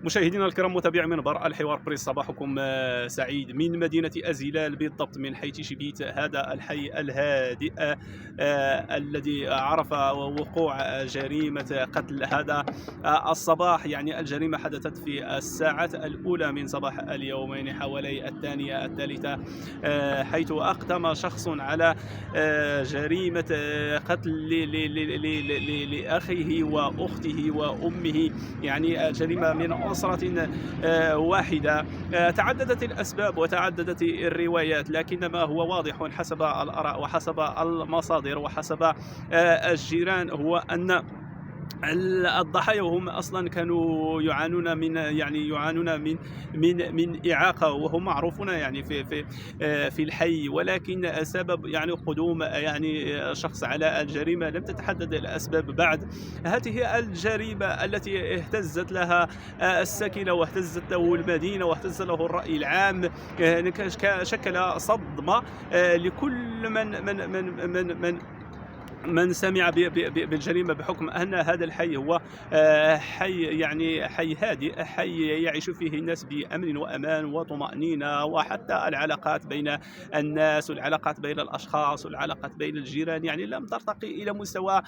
مشاهدينا الكرام، متابعي منبر الحوار بريس، صباحكم سعيد من مدينة أزيلال، بالضبط من حيث شبيت، هذا الحي الهادئ الذي عرف وقوع جريمة قتل هذا الصباح. يعني الجريمة حدثت في الساعات الأولى من صباح اليوم، يعني حوالي الثانية الثالثة، حيث أقدم شخص على جريمة قتل لأخيه وأخته وأمه. يعني جريمة من أسرة واحدة. تعددت الأسباب وتعددت الروايات، لكن ما هو واضح حسب الآراء وحسب المصادر وحسب الجيران هو أن الضحايا هم اصلا كانوا يعانون من، يعني يعانون من اعاقه، وهم معروفون يعني في الحي. ولكن سبب يعني قدوم يعني شخص على الجريمه لم تتحدد الاسباب بعد. هذه الجريمه التي اهتزت لها السكنه واهتزت له المدينه واهتز له الراي العام، شكل صدمه لكل من سمع بالجريمة، بحكم أن هذا الحي هو حي، يعني حي هادئ، حي يعيش فيه الناس بأمن وأمان وطمأنينة، وحتى العلاقات بين الناس والعلاقات بين الأشخاص والعلاقات بين الجيران يعني لم ترتقي إلى مستوى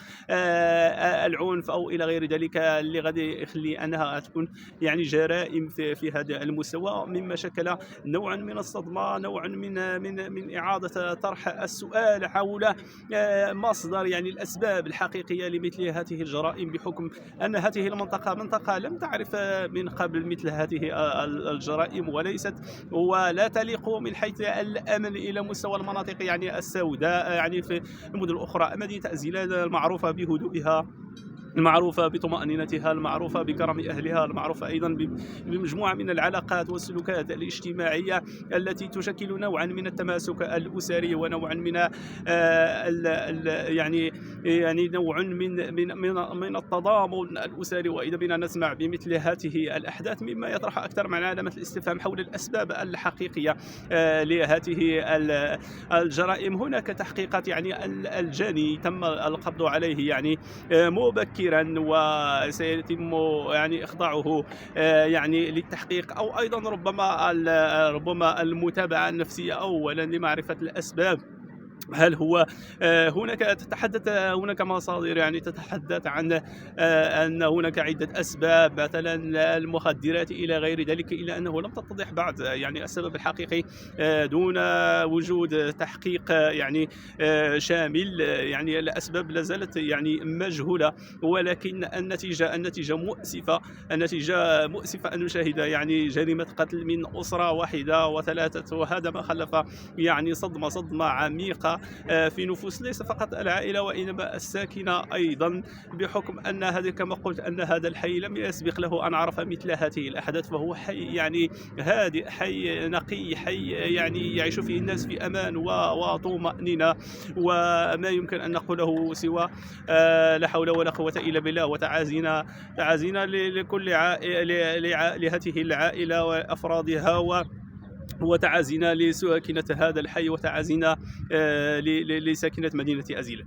العنف أو إلى غير ذلك، اللي غادي يخلي أنها تكون يعني جرائم في هذا المستوى، مما شكل نوعا من الصدمة، نوعا من إعادة طرح السؤال حول مصدر يعني الأسباب الحقيقية لمثل هذه الجرائم، بحكم أن هذه المنطقة منطقة لم تعرف من قبل مثل هذه الجرائم، ولا تليق من حيث الأمن إلى مستوى المناطق يعني السوداء، يعني في المدن الأخرى. مدينة أزيلال المعروفة بهدوئها، المعروفة بطمأنينتها، المعروفة بكرم أهلها، المعروفة أيضا بمجموعة من العلاقات والسلوكات الاجتماعية التي تشكل نوعا من التماسك الأسري، ونوعا من يعني نوع من التضامن الأسري. وإذا بنا نسمع بمثل هذه الأحداث، مما يطرح أكثر من علامة الاستفهام حول الأسباب الحقيقية لهذه الجرائم. هناك تحقيقات، يعني الجاني تم القبض عليه يعني مبكرا، وسيتم يعني إخضاعه يعني للتحقيق، أو أيضا ربما المتابعة النفسية أولا لمعرفة الأسباب. هل هو هناك مصادر يعني تتحدث عن أن هناك عدة أسباب، مثلا المخدرات إلى غير ذلك، إلا أنه لم تتضح بعد يعني السبب الحقيقي دون وجود تحقيق يعني شامل. يعني الأسباب لا زالت يعني مجهولة، ولكن النتيجة مؤسفة. النتيجة مؤسفة أن نشاهد يعني جريمة قتل من أسرة واحدة وثلاثة، وهذا ما خلف يعني صدمة عميقة في نفوس ليس فقط العائلة وإنما الساكنة أيضا، بحكم أن هذا كما قلت أن هذا الحي لم يسبق له أن عرف مثل هذه الأحداث، فهو حي يعني هادئ، حي نقي، حي يعني يعيش فيه الناس في أمان وطمأنينة. وما يمكن أن نقوله سوى لا حول ولا قوة إلا بالله، تعازينا لكل لهذه العائلة وأفرادها، وتعازينا لساكنة هذا الحي، وتعازينا لساكنة مدينة أزيلة.